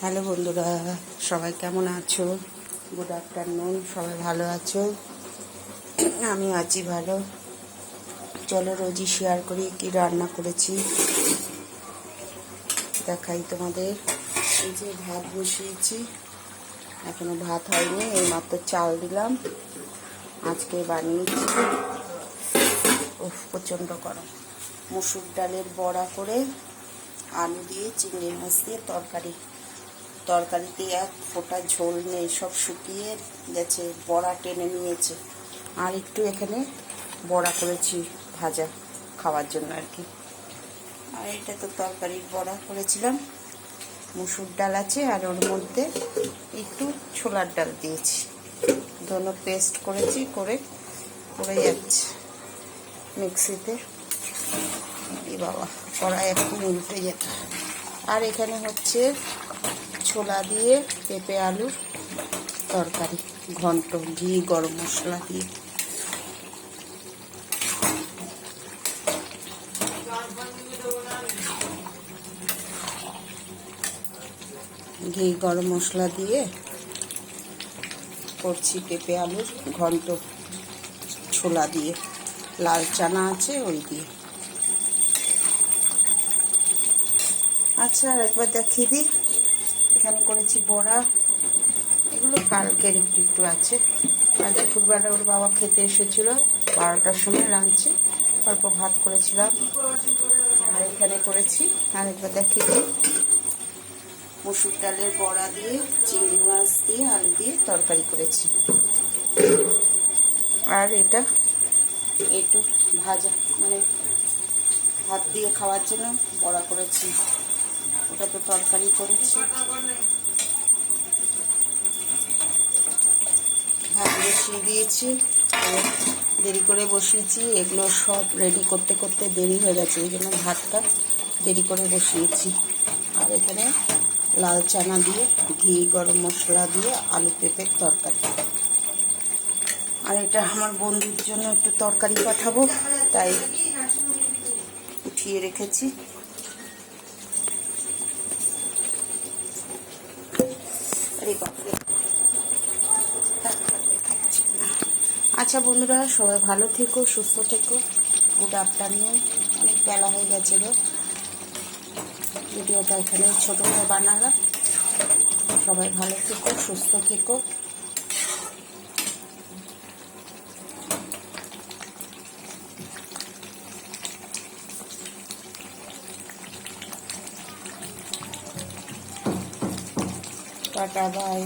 Hello বন্ধুরা, সবাই কেমন আছো? Good afternoon. সবাই ভালো আছো? আমি আছি ভালো। চলো রোজই শেয়ার করি কি রান্না করেছি, দেখাই তোমাদের। এই যে ভাত বসিয়েছি, এখনো ভাত হয়নি, এই মাত্র চাল দিলাম। আজকে বানিয়েছি প্রচণ্ড গরম মসুর ডালের বড়া করে আলু দিয়ে চিংড়ি মাছ দিয়ে তরকারিতে এক ফোঁটা ঝোল নেই, সব শুকিয়ে গেছে, বড়া টেনে নিয়েছে। আর একটু এখানে বড়া করেছি ভাজা খাওয়ার জন্য আর কি। আর এটা তো তরকারির বড়া করেছিলাম। মসুর ডাল আছে আর ওর মধ্যে একটু ছোলার ডাল দিয়েছি, দোনো পেস্ট করেছি, করে যাচ্ছে মিক্সিতে। এই বাবা, কড়াই একটু উল্টে যেত। আর এখানে হচ্ছে ছোলা দিয়ে পেঁপে আলুর তরকারি, ঘন্ট, ঘি গরম মশলা দিয়ে। ঘি গরম মশলা দিয়ে করছি পেঁপে আলুর ঘন্ট, ছোলা দিয়ে, লাল চানা আছে ওই দিয়ে। আচ্ছা, আর একবার দেখিয়ে দিই। এখানে করেছি বড়া, এগুলো কালকের একটু আছে। আর দুপুরবেলা ওর বাবা খেতে এসেছিল 12টার সময়, লাঞ্চে অল্প ভাত করেছিলাম। আর এখানে করেছি, আর একবার দেখিয়ে দিই, মসুর ডালের বড়া দিয়ে চিংড়ি মাছ দিয়ে আলু দিয়ে তরকারি করেছি। আর এটা একটু ভাজা, মানে ভাত দিয়ে খাওয়ার জন্য বড়া করেছি। ওটা তো তরকারি করেছি। ভাত বসিয়ে দিয়েছি, দেরি করে বসিয়েছি। এগুলো সব রেডি করতে করতে দেরি হয়ে গেছে, এই জন্য ভাতটা দেরি করে বসিয়েছি। আর এখানে লাল চানা দিয়ে ঘি গরম মশলা দিয়ে আলু পেঁপের তরকারি। আর এটা আমার বন্ধুর জন্য একটু তরকারি পাঠাবো, তাই উঠিয়ে রেখেছি। আচ্ছা বন্ধুরা, সবাই ভালো থেকো, সুস্থ থেকো। Good afternoon. অনেক বেলা হয়ে গেছে গো, ভিডিওটা এখানে ছোট করে বানালাম। সবাই ভালো থেকো, সুস্থ থেকো। Tata, by.